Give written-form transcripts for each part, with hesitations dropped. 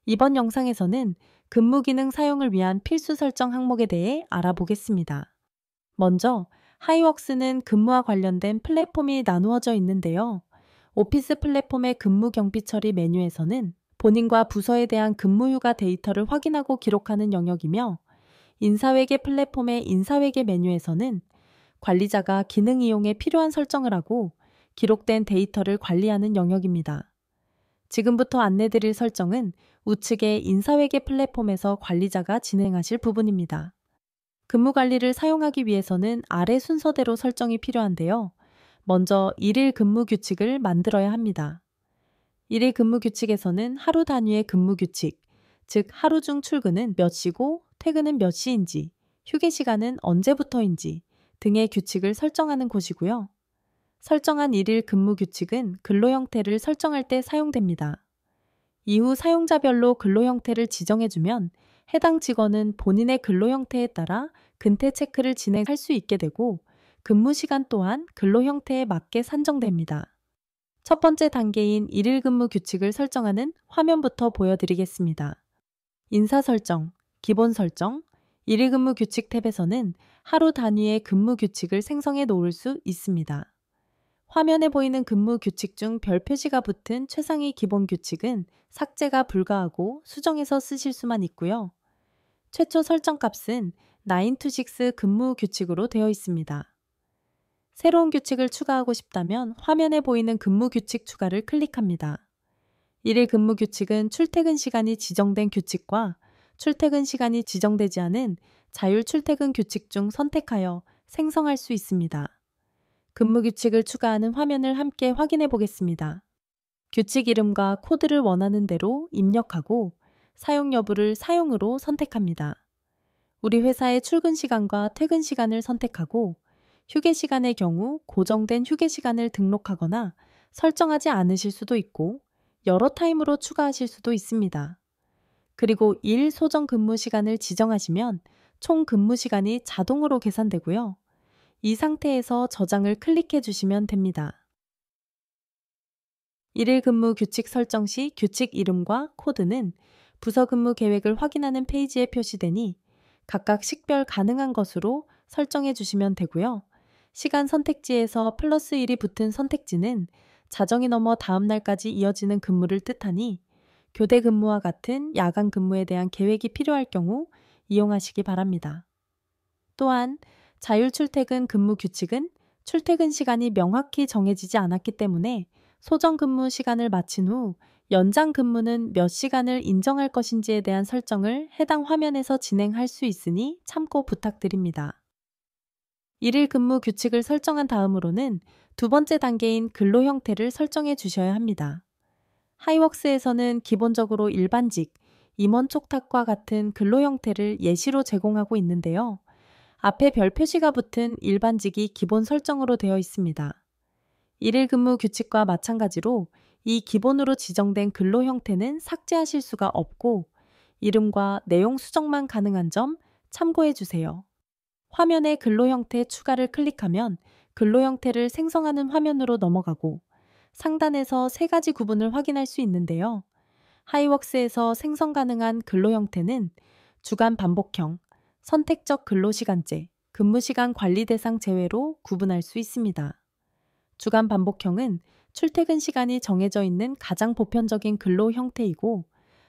이번 영상에서는 근무 기능 사용을 위한 필수 설정 항목에 대해 알아보겠습니다. 먼저 하이웍스는 근무와 관련된 플랫폼이 나누어져 있는데요. 오피스 플랫폼의 근무 경비 처리 메뉴에서는 본인과 부서에 대한 근무 휴가 데이터를 확인하고 기록하는 영역이며, 인사회계 플랫폼의 인사회계 메뉴에서는 관리자가 기능 이용에 필요한 설정을 하고 기록된 데이터를 관리하는 영역입니다. 지금부터 안내드릴 설정은 우측의 인사회계 플랫폼에서 관리자가 진행하실 부분입니다. 근무 관리를 사용하기 위해서는 아래 순서대로 설정이 필요한데요. 먼저 일일 근무 규칙을 만들어야 합니다. 일일 근무 규칙에서는 하루 단위의 근무 규칙, 즉 하루 중 출근은 몇 시고 퇴근은 몇 시인지, 휴게 시간은 언제부터인지 등의 규칙을 설정하는 곳이고요. 설정한 일일 근무 규칙은 근로 형태를 설정할 때 사용됩니다. 이후 사용자별로 근로 형태를 지정해주면 해당 직원은 본인의 근로 형태에 따라 근태 체크를 진행할 수 있게 되고, 근무 시간 또한 근로 형태에 맞게 산정됩니다. 첫 번째 단계인 일일 근무 규칙을 설정하는 화면부터 보여드리겠습니다. 인사 설정, 기본 설정, 일일 근무 규칙 탭에서는 하루 단위의 근무 규칙을 생성해 놓을 수 있습니다. 화면에 보이는 근무 규칙 중 별 표시가 붙은 최상위 기본 규칙은 삭제가 불가하고 수정해서 쓰실 수만 있고요. 최초 설정 값은 9 to 6 근무 규칙으로 되어 있습니다. 새로운 규칙을 추가하고 싶다면 화면에 보이는 근무 규칙 추가를 클릭합니다. 일일 근무 규칙은 출퇴근 시간이 지정된 규칙과 출퇴근 시간이 지정되지 않은 자율 출퇴근 규칙 중 선택하여 생성할 수 있습니다. 근무 규칙을 추가하는 화면을 함께 확인해 보겠습니다. 규칙 이름과 코드를 원하는 대로 입력하고 사용 여부를 사용으로 선택합니다. 우리 회사의 출근 시간과 퇴근 시간을 선택하고 휴게 시간의 경우 고정된 휴게 시간을 등록하거나 설정하지 않으실 수도 있고 여러 타임으로 추가하실 수도 있습니다. 그리고 일 소정 근무 시간을 지정하시면 총 근무 시간이 자동으로 계산되고요. 이 상태에서 저장을 클릭해 주시면 됩니다. 일일 근무 규칙 설정 시 규칙 이름과 코드는 부서 근무 계획을 확인하는 페이지에 표시되니 각각 식별 가능한 것으로 설정해 주시면 되고요. 시간 선택지에서 플러스 1이 붙은 선택지는 자정이 넘어 다음 날까지 이어지는 근무를 뜻하니 교대 근무와 같은 야간 근무에 대한 계획이 필요할 경우 이용하시기 바랍니다. 또한 자율 출퇴근 근무 규칙은 출퇴근 시간이 명확히 정해지지 않았기 때문에 소정 근무 시간을 마친 후 연장 근무는 몇 시간을 인정할 것인지에 대한 설정을 해당 화면에서 진행할 수 있으니 참고 부탁드립니다. 일일 근무 규칙을 설정한 다음으로는 두 번째 단계인 근로 형태를 설정해 주셔야 합니다. 하이웍스에서는 기본적으로 일반직, 임원 촉탁과 같은 근로 형태를 예시로 제공하고 있는데요. 앞에 별 표시가 붙은 일반직이 기본 설정으로 되어 있습니다. 일일 근무 규칙과 마찬가지로 이 기본으로 지정된 근로 형태는 삭제하실 수가 없고 이름과 내용 수정만 가능한 점 참고해 주세요. 화면에 근로 형태 추가를 클릭하면 근로 형태를 생성하는 화면으로 넘어가고 상단에서 세 가지 구분을 확인할 수 있는데요. 하이웍스에서 생성 가능한 근로 형태는 주간 반복형, 선택적 근로시간제, 근무시간 관리 대상 제외로 구분할 수 있습니다. 주간 반복형은 출퇴근 시간이 정해져 있는 가장 보편적인 근로 형태이고,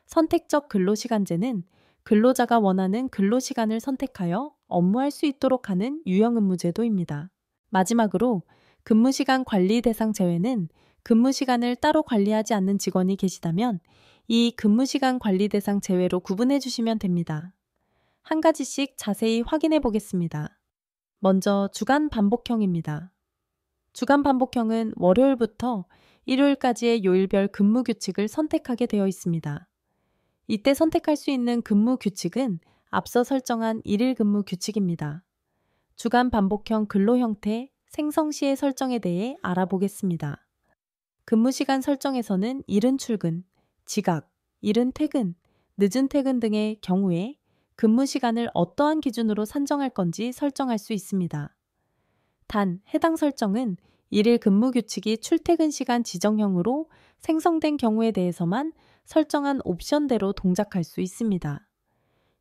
선택적 근로시간제는 근로자가 원하는 근로시간을 선택하여 업무할 수 있도록 하는 유형 근무제도입니다. 마지막으로 근무시간 관리 대상 제외는 근무시간을 따로 관리하지 않는 직원이 계시다면 이 근무시간 관리 대상 제외로 구분해 주시면 됩니다. 한 가지씩 자세히 확인해 보겠습니다. 먼저 주간 반복형입니다. 주간 반복형은 월요일부터 일요일까지의 요일별 근무 규칙을 선택하게 되어 있습니다. 이때 선택할 수 있는 근무 규칙은 앞서 설정한 일일 근무 규칙입니다. 주간 반복형 근로 형태 생성 시의 설정에 대해 알아보겠습니다. 근무 시간 설정에서는 이른 출근, 지각, 이른 퇴근, 늦은 퇴근 등의 경우에 근무 시간을 어떠한 기준으로 산정할 건지 설정할 수 있습니다. 단, 해당 설정은 일일 근무 규칙이 출퇴근 시간 지정형으로 생성된 경우에 대해서만 설정한 옵션대로 동작할 수 있습니다.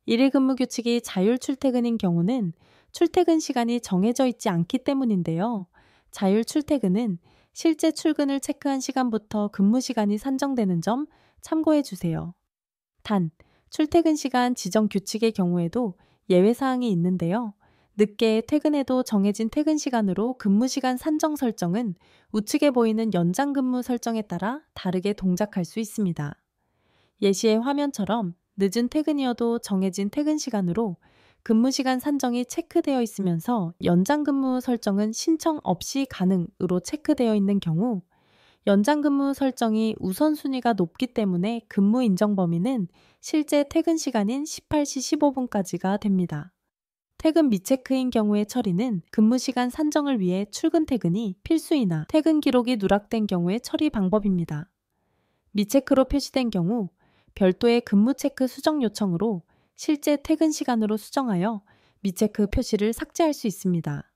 1일 근무 규칙이 자율 출퇴근인 경우는 출퇴근 시간이 정해져 있지 않기 때문인데요. 자율 출퇴근은 실제 출근을 체크한 시간부터 근무 시간이 산정되는 점 참고해 주세요. 단, 출퇴근 시간 지정 규칙의 경우에도 예외 사항이 있는데요. 늦게 퇴근해도 정해진 퇴근 시간으로 근무 시간 산정 설정은 우측에 보이는 연장 근무 설정에 따라 다르게 동작할 수 있습니다. 예시의 화면처럼 늦은 퇴근이어도 정해진 퇴근 시간으로 근무 시간 산정이 체크되어 있으면서 연장 근무 설정은 신청 없이 가능으로 체크되어 있는 경우, 연장 근무 설정이 우선순위가 높기 때문에 근무 인정 범위는 실제 퇴근 시간인 18시 15분까지가 됩니다. 퇴근 미체크인 경우의 처리는 근무 시간 산정을 위해 출근 퇴근이 필수이나 퇴근 기록이 누락된 경우의 처리 방법입니다. 미체크로 표시된 경우 별도의 근무 체크 수정 요청으로 실제 퇴근 시간으로 수정하여 미체크 표시를 삭제할 수 있습니다.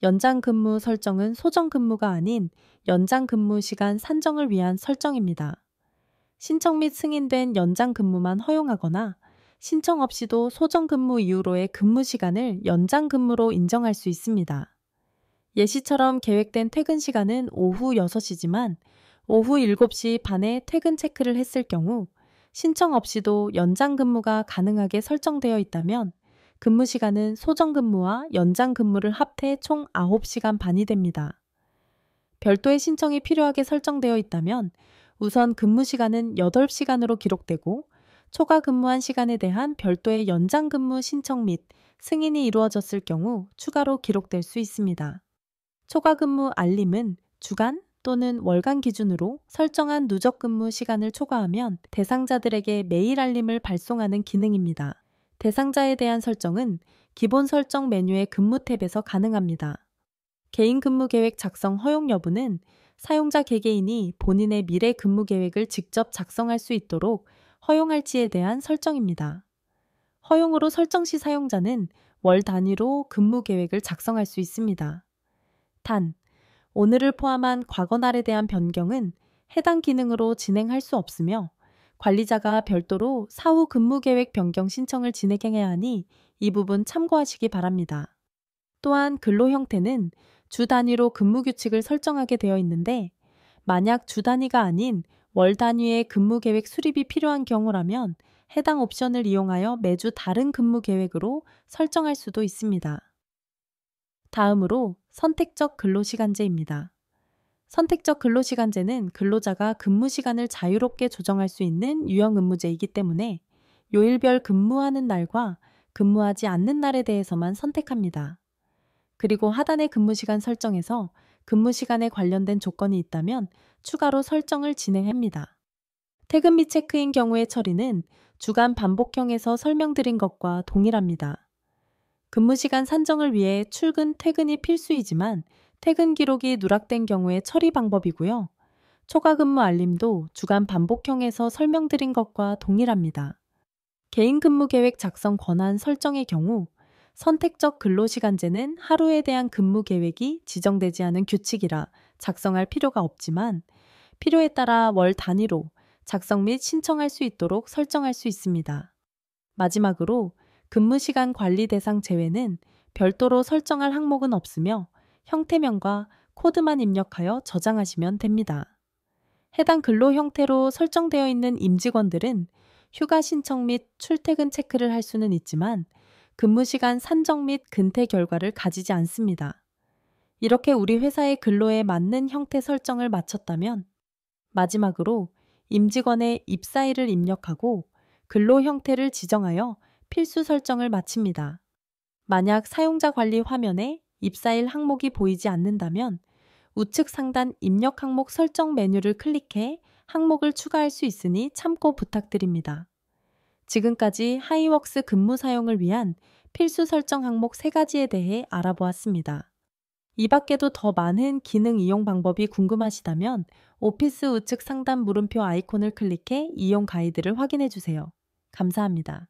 연장 근무 설정은 소정 근무가 아닌 연장 근무 시간 산정을 위한 설정입니다. 신청 및 승인된 연장 근무만 허용하거나 신청 없이도 소정 근무 이후로의 근무 시간을 연장 근무로 인정할 수 있습니다. 예시처럼 계획된 퇴근 시간은 오후 6시지만 오후 7시 반에 퇴근 체크를 했을 경우 신청 없이도 연장 근무가 가능하게 설정되어 있다면 근무 시간은 소정 근무와 연장 근무를 합해 총 9시간 반이 됩니다. 별도의 신청이 필요하게 설정되어 있다면 우선 근무 시간은 8시간으로 기록되고 초과 근무한 시간에 대한 별도의 연장 근무 신청 및 승인이 이루어졌을 경우 추가로 기록될 수 있습니다. 초과 근무 알림은 주간 또는 월간 기준으로 설정한 누적 근무 시간을 초과하면 대상자들에게 메일 알림을 발송하는 기능입니다. 대상자에 대한 설정은 기본 설정 메뉴의 근무 탭에서 가능합니다. 개인 근무 계획 작성 허용 여부는 사용자 개개인이 본인의 미래 근무 계획을 직접 작성할 수 있도록 허용할지에 대한 설정입니다. 허용으로 설정 시 사용자는 월 단위로 근무 계획을 작성할 수 있습니다. 단, 오늘을 포함한 과거 날에 대한 변경은 해당 기능으로 진행할 수 없으며 관리자가 별도로 사후 근무 계획 변경 신청을 진행해야 하니 이 부분 참고하시기 바랍니다. 또한 근로 형태는 주 단위로 근무 규칙을 설정하게 되어 있는데 만약 주 단위가 아닌 월 단위의 근무 계획 수립이 필요한 경우라면 해당 옵션을 이용하여 매주 다른 근무 계획으로 설정할 수도 있습니다. 다음으로 선택적 근로시간제입니다. 선택적 근로시간제는 근로자가 근무 시간을 자유롭게 조정할 수 있는 유형 의무제이기 때문에 요일별 근무하는 날과 근무하지 않는 날에 대해서만 선택합니다. 그리고 하단의 근무 시간 설정에서 근무 시간에 관련된 조건이 있다면 추가로 설정을 진행합니다. 퇴근 및 체크인 경우의 처리는 주간 반복형에서 설명드린 것과 동일합니다. 근무 시간 산정을 위해 출근, 퇴근이 필수이지만 퇴근 기록이 누락된 경우의 처리 방법이고요. 초과 근무 알림도 주간 반복형에서 설명드린 것과 동일합니다. 개인 근무 계획 작성 권한 설정의 경우 선택적 근로시간제는 하루에 대한 근무 계획이 지정되지 않은 규칙이라 작성할 필요가 없지만 필요에 따라 월 단위로 작성 및 신청할 수 있도록 설정할 수 있습니다. 마지막으로 근무시간 관리 대상 제외는 별도로 설정할 항목은 없으며 형태명과 코드만 입력하여 저장하시면 됩니다. 해당 근로 형태로 설정되어 있는 임직원들은 휴가 신청 및 출퇴근 체크를 할 수는 있지만 근무시간 산정 및 근태 결과를 가지지 않습니다. 이렇게 우리 회사의 근로에 맞는 형태 설정을 마쳤다면 마지막으로 임직원의 입사일을 입력하고 근로 형태를 지정하여 필수 설정을 마칩니다. 만약 사용자 관리 화면에 입사일 항목이 보이지 않는다면 우측 상단 입력 항목 설정 메뉴를 클릭해 항목을 추가할 수 있으니 참고 부탁드립니다. 지금까지 하이웍스 근무 사용을 위한 필수 설정 항목 3가지에 대해 알아보았습니다. 이 밖에도 더 많은 기능 이용 방법이 궁금하시다면 오피스 우측 상단 물음표 아이콘을 클릭해 이용 가이드를 확인해 주세요. 감사합니다.